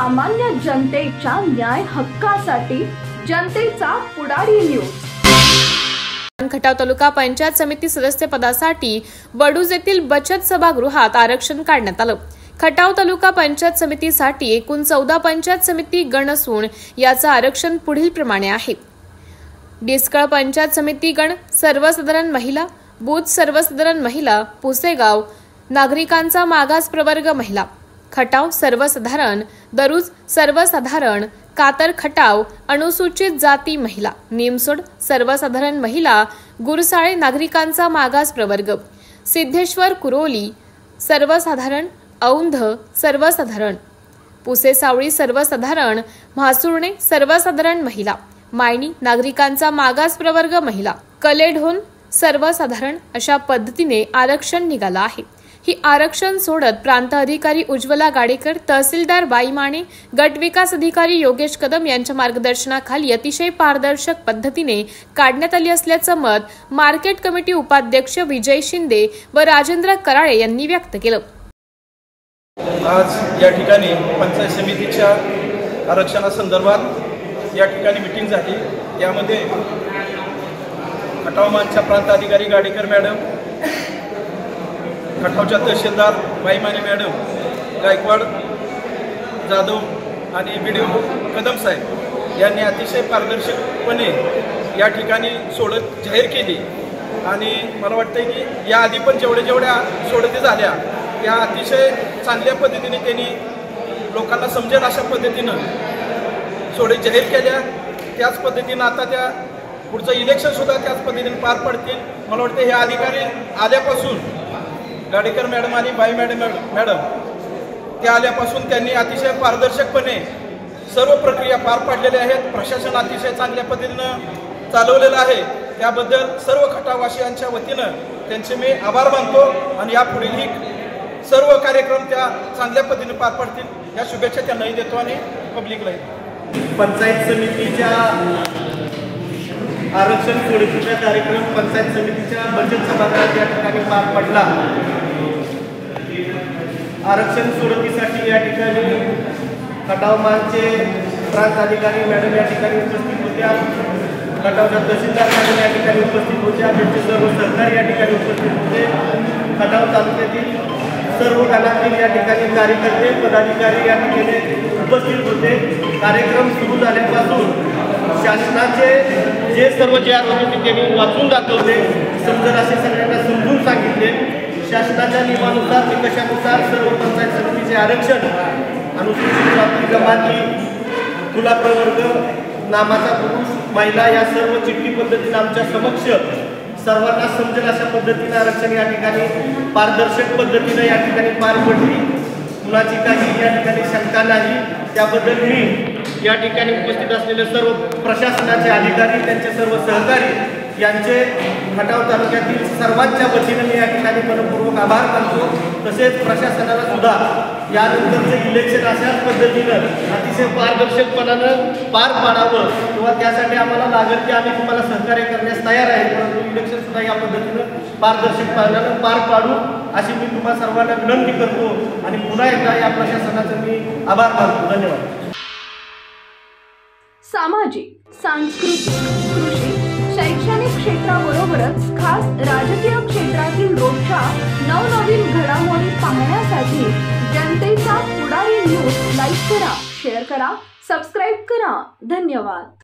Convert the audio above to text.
सामान्य जनतेच्या न्याय हक्कासाठी जनतेचा पुढारी न्यूज। खटाव तालुका पंचायत समिती सदस्य पदासाठी वडूज येथील बचत सभागृहात आरक्षण काढण्यात आलं। खटाव तालुका पंचायत समितीसाठी एकूण 14 पंचायत समिती गण असून याचं आरक्षण पुढील प्रमाणे आहे। डिस्कळ पंचायत समिती गण सर्वसाधारण महिला, बूथ सर्वसाधारण महिला, पुसेगाव नागरिकांचा मागास प्रवर्ग महिला, खटाव सर्वसाधारण, दरुज सर्वसाधारण, कातर खटाव अनुसूचित जाती महिला, निमसोड सर्वसाधारण महिला, गुरसाळे नागरिकांचा मागास प्रवर्ग, सिद्धेश्वर कुरोली सर्वसाधारण, औंध सर्वसाधारण, पुसेसावळी सर्वसाधारण, म्हासुर्णे सर्वसाधारण महिला, मायणी नागरिकांचा मागास प्रवर्ग महिला, कलेढोन सर्वसाधारण अशा पद्धतीने आरक्षण निघालं आहे। ही आरक्षण सोडत प्रांत अधिकारी उज्ज्वला गाडेकर, तहसीलदार बाई माने, गट विकास अधिकारी योगेश कदम यांच्या मार्गदर्शनाखाली अतिशय पारदर्शक पद्धतीने काढण्यात आली असल्याचं मत मार्केट कमिटी उपाध्यक्ष विजय शिंदे व राजेंद्र कराळे यांनी व्यक्त केलं। आज या ठिकाणी पंचायत समितीच्या आरक्षणासंदर्भात या ठिकाणी मीटिंग झाली। यामध्ये खटाव मानच्या प्रांत अधिकारी गाडेकर मॅडम, खटावच्या तहसीलदार बाईमाने मॅडम, गायकवाड जाधव आणि बीडीओ कदम साहेब यांनी अतिशय पारदर्शकपणे या ठिकाणी सोडत जाहीर केली। आणि मला वाटतं की या आधी पण जेवढ्या सोडती झाल्या त्या अतिशय चांगल्या पद्धतीने त्यांनी लोकांना समजेल अशा पद्धतीनं सोडत जाहीर केल्या। त्याच पद्धतीनं आता त्या पुढचं इलेक्शनसुद्धा त्याच पद्धतीने पार पडतील। मला वाटतं हे अधिकारी आल्यापासून गाडेकर मॅडम आणि बाई मॅडम त्या आल्यापासून त्यांनी अतिशय पारदर्शकपणे सर्व प्रक्रिया पार पाडलेल्या आहेत। प्रशासन अतिशय चांगल्या पद्धतीनं चालवलेलं आहे। त्याबद्दल सर्व खटाववासियांच्या वतीनं त्यांचे मी आभार मानतो आणि यापुढील सर्व कार्यक्रम त्या चांगल्या पद्धतीने पार पडतील या शुभेच्छा त्यांनाही देतो आणि पब्लिकलाही। पंचायत समितीच्या आरक्षण सोडतीचा कार्यक्रम पंचायत समितीच्या बचत सभागृहात या ठिकाणी पार पडला। आरक्षण सोडतीसाठी या ठिकाणी खटाव मानचे प्रांत अधिकारी मॅडम या ठिकाणी उपस्थित होत्या, खटावच्या तहसीलदार मॅडम या ठिकाणी उपस्थित होत्या, त्यांचे सर्व सहकारी या ठिकाणी उपस्थित होते। खटाव तालुक्यातील सर्व गणातील या ठिकाणी कार्यकर्ते पदाधिकारी या ठिकाणी उपस्थित होते। कार्यक्रम सुरू झाल्यापासून शासनाचे जे सर्व होते त्यांनी वाचून दाखवले, समजून असे सगळ्यांना समजून सांगितले। शासनाच्या नियमानुसार निकषानुसार सर्व पंचायत समितीचे आरक्षण अनुसूचित जाती जमाती, खुला प्रवर्ग, नामाचा पुरुष, महिला या सर्व चिठ्ठी पद्धतीने आमच्या समक्ष सर्वांना समजेल अशा पद्धतीने आरक्षण या ठिकाणी पारदर्शक पद्धतीने या ठिकाणी पार पडली। कुणाची काही या ठिकाणी शंका नाही। त्याबद्दल मी या ठिकाणी उपस्थित असलेले सर्व प्रशासनाचे अधिकारी, त्यांचे सर्व सहकारी यांचे खटाव तालुक्यातील सर्वांच्या वतीने मी या ठिकाणी मनपूर्वक आभार मानतो। तसेच प्रशासनाला सुद्धा यानंतरचे इलेक्शन अशाच पद्धतीनं अतिशय पारदर्शकपणानं पार पाडावं किंवा त्यासाठी आम्हाला लागेल की आम्ही तुम्हाला सहकार्य करण्यास तयार आहे, परंतु इलेक्शन सुद्धा या पद्धतीनं पारदर्शकपणानं पार पाडू अशी मी तुम्हा सर्वांना विनंती करतो आणि पुन्हा एकदा या प्रशासनाचा मी आभार मानतो। धन्यवाद। सामाजिक, सांस्कृतिक, कृषी, शैक्षणिक क्षेत्राबरोबरच खास राजकीय क्षेत्रातील रोजच्या नवनवीन घडामोडी पाहण्यासाठी जनतेचा पुढारी न्यूज लाईक करा, शेअर करा, सबस्क्राईब करा। धन्यवाद।